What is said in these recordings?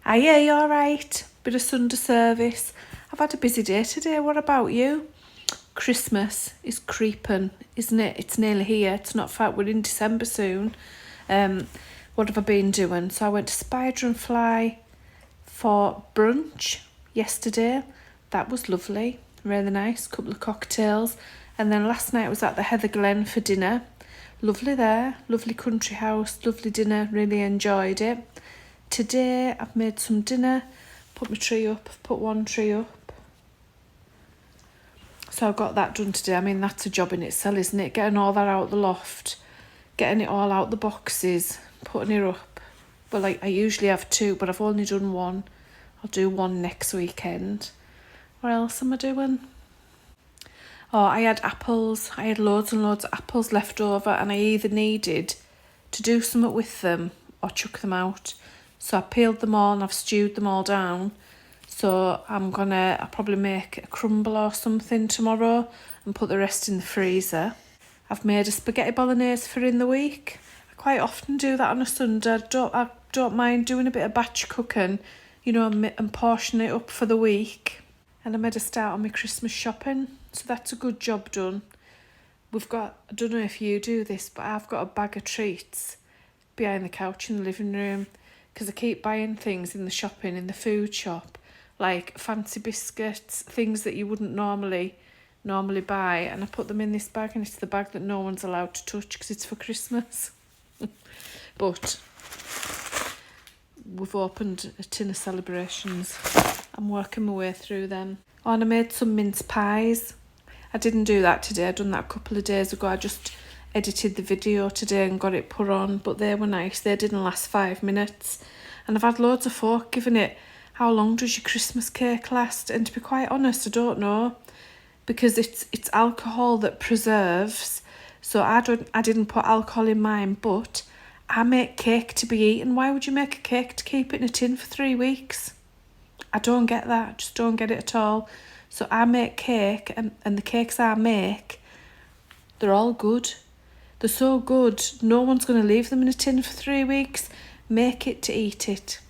Hiya, you alright? Bit of Sunday service. I've had a busy day today. What about you? Christmas is creeping, isn't it? It's nearly here. It's not far. We're in December soon. What have I been doing? So I went to Spider and Fly for brunch yesterday. That was lovely. Really nice. Couple of cocktails. And then last night I was at the Heather Glen for dinner. Lovely there. Lovely country house. Lovely dinner. Really enjoyed it. Today I've made some dinner, put my tree up, I've put one tree up. So I've got that done today. I mean, that's a job in itself, isn't it? Getting all that out the loft, getting it all out the boxes, putting it up. Well, I usually have two, but I've only done one. I'll do one next weekend. What else am I doing? Oh, I had apples. I had loads and loads of apples left over, and I either needed to do something with them or chuck them out. So I peeled them all and I've stewed them all down. So I'll probably make a crumble or something tomorrow and put the rest in the freezer. I've made a spaghetti bolognese for in the week. I quite often do that on a Sunday. I don't mind doing a bit of batch cooking, and portioning it up for the week. And I made a start on my Christmas shopping. So that's a good job done. I don't know if you do this, but I've got a bag of treats behind the couch in the living room. Because I keep buying things in the food shop, like fancy biscuits, things that you wouldn't normally buy, and I put them in this bag, and it's the bag that no one's allowed to touch because it's for Christmas. But we've opened a tin of celebrations. I'm working my way through them. Oh, and I made some mince pies. I didn't do that today. I'd done that a couple of days ago. I just edited the video today and got it put on, but they were nice. They didn't last 5 minutes, and I've had loads of folk giving it, how long does your Christmas cake last? And to be quite honest, I don't know, because it's alcohol that preserves, so I didn't put alcohol in mine, but I make cake to be eaten. Why would you make a cake to keep it in a tin for 3 weeks? I don't get that. I just don't get it at all. So I make cake, and the cakes I make, they're all good. They're so good, no one's going to leave them in a tin for 3 weeks. Make it to eat it.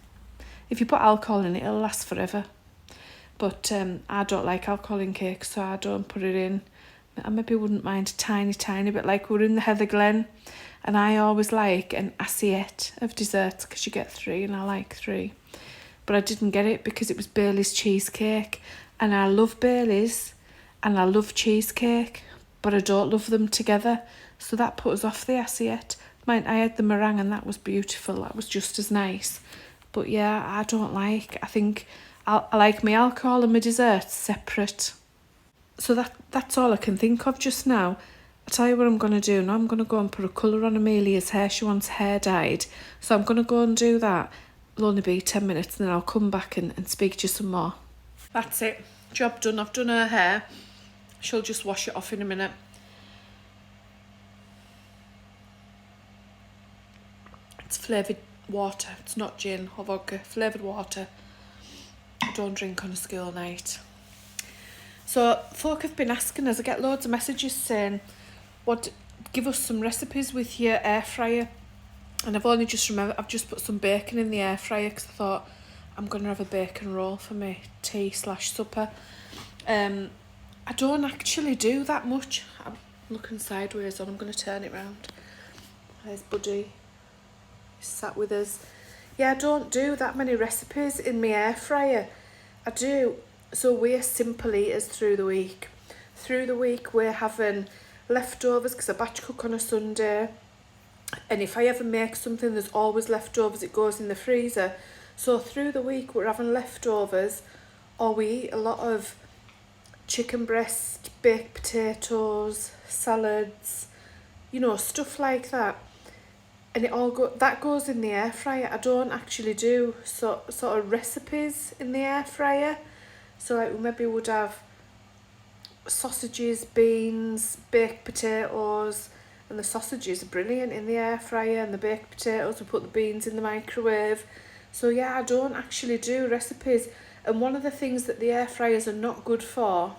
If you put alcohol in it, it'll last forever. But I don't like alcohol in cake, so I don't put it in. I maybe wouldn't mind a tiny, tiny bit. Like we're in the Heather Glen, and I always like an assiette of desserts because you get 3, and I like 3. But I didn't get it because it was Bailey's cheesecake, and I love Bailey's, and I love cheesecake, but I don't love them together. So that put us off the assiette. I had the meringue and that was beautiful. That was just as nice. But yeah, I think I like my alcohol and my desserts separate. So that's all I can think of just now. I'll tell you what I'm going to do now. I'm going to go and put a colour on Amelia's hair. She wants hair dyed. So I'm going to go and do that. It'll only be 10 minutes and then I'll come back and speak to you some more. That's it. Job done. I've done her hair. She'll just wash it off in a minute. It's flavoured water. It's not gin or vodka. Flavoured water. I don't drink on a school night. So folk have been asking us. I get loads of messages saying, give us some recipes with your air fryer. And I've only just remembered, I've just put some bacon in the air fryer because I thought I'm going to have a bacon roll for my tea/supper. I don't actually do that much. I'm looking sideways on. I'm going to turn it round. There's Buddy. He's sat with us. Yeah, I don't do that many recipes in my air fryer. I do. So we're simple eaters through the week. Through the week we're having leftovers because I batch cook on a Sunday. And if I ever make something, there's always leftovers. It goes in the freezer. So through the week we're having leftovers, or we eat a lot of chicken breast, baked potatoes, salads, stuff like that. And that goes in the air fryer. I don't actually do sort of recipes in the air fryer. So like we maybe would have sausages, beans, baked potatoes, and the sausages are brilliant in the air fryer, and the baked potatoes, we put the beans in the microwave. So yeah, I don't actually do recipes. And one of the things that the air fryers are not good for,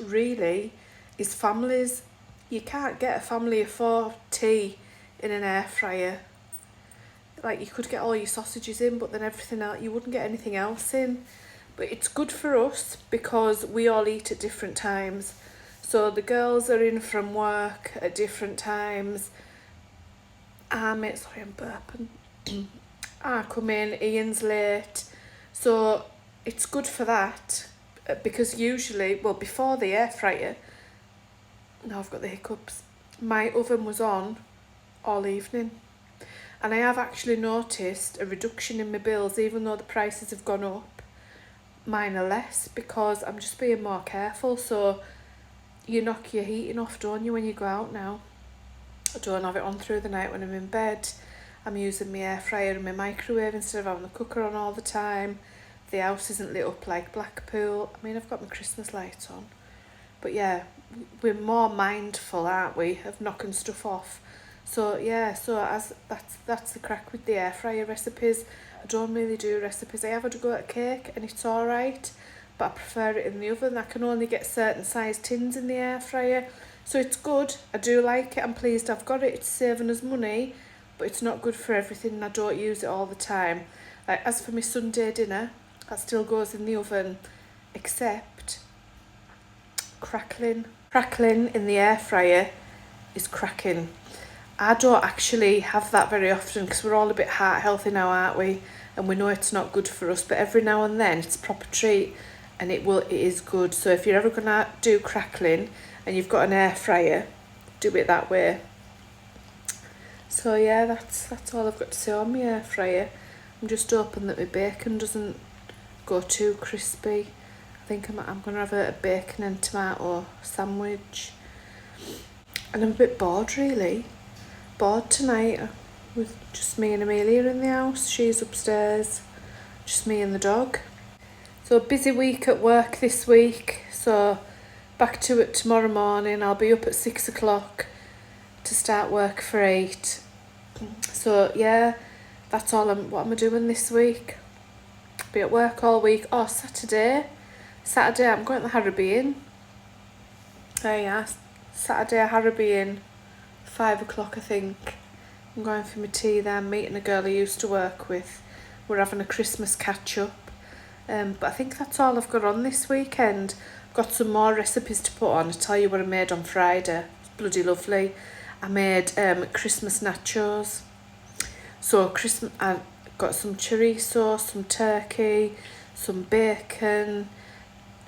really, is families. You can't get a family of 4 tea in an air fryer. like you could get all your sausages in, but then everything else, you wouldn't get anything else in. But it's good for us because we all eat at different times. So the girls are in from work at different times. Sorry, I'm burping. I come in, Ian's late. So it's good for that because usually, well, before the air fryer, now I've got the hiccups, my oven was on all evening. And I have actually noticed a reduction in my bills, even though the prices have gone up. Mine are less because I'm just being more careful. So you knock your heating off, don't you, when you go out now? I don't have it on through the night when I'm in bed. I'm using my air fryer and my microwave instead of having the cooker on all the time. The house isn't lit up like Blackpool. I mean, I've got my Christmas lights on. But yeah, we're more mindful, aren't we, of knocking stuff off. So yeah, so as that's the crack with the air fryer recipes. I don't really do recipes. I have had a go at cake and it's alright, but I prefer it in the oven. I can only get certain size tins in the air fryer. So it's good. I do like it. I'm pleased I've got it. It's saving us money, but it's not good for everything and I don't use it all the time. Like as for my Sunday dinner, that still goes in the oven, except crackling. Crackling in the air fryer is cracking. I don't actually have that very often because we're all a bit heart healthy now, aren't we? And we know it's not good for us, but every now and then it's a proper treat and it is good. So if you're ever going to do crackling and you've got an air fryer, do it that way. So yeah, that's all I've got to say on my air fryer. I'm just hoping that my bacon doesn't go too crispy. I think I'm going to have a bacon and tomato sandwich. And I'm a bit bored really. Bored tonight with just me and Amelia in the house. She's upstairs, just me and the dog. So busy week at work this week, so back to it tomorrow morning. I'll be up at 6 o'clock to start work for 8. So yeah, that's all what am I doing this week? Be at work all week. Oh, Saturday I'm going to the Caribbean. There you are, Saturday Caribbean, 5 o'clock I think. I'm going for my tea there, meeting a girl I used to work with. We're having a Christmas catch up. But I think that's all I've got on this weekend. I've got some more recipes to put on. I'll tell you what I made on Friday. It's bloody lovely. I made Christmas nachos. So I got some chorizo, some turkey, some bacon,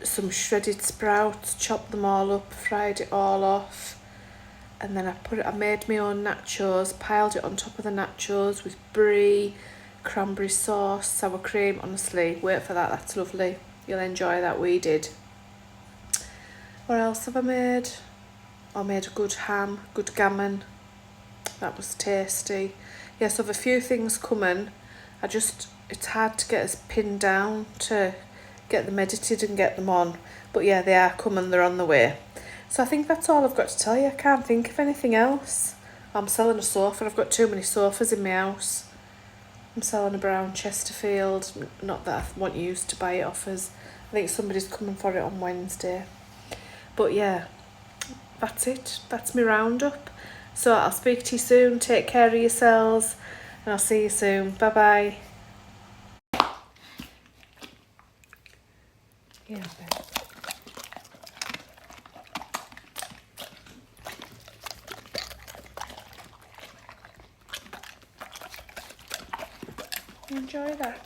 some shredded sprouts, chopped them all up, fried it all off. And then I made my own nachos, piled it on top of the nachos with brie, cranberry sauce, sour cream. Honestly, wait for that, that's lovely. You'll enjoy that, we did. What else have I made? I made a good ham, good gammon. That was tasty. Yes, I have a few things coming. It's hard to get us pinned down to get them edited and get them on. But yeah, they are coming, they're on the way. So I think that's all I've got to tell you. I can't think of anything else. I'm selling a sofa. I've got too many sofas in my house. I'm selling a brown Chesterfield. Not that I want you to buy it off us. I think somebody's coming for it on Wednesday. But yeah, that's it. That's my roundup. So I'll speak to you soon. Take care of yourselves. And I'll see you soon. Bye-bye. Yeah, Ben. Enjoy that.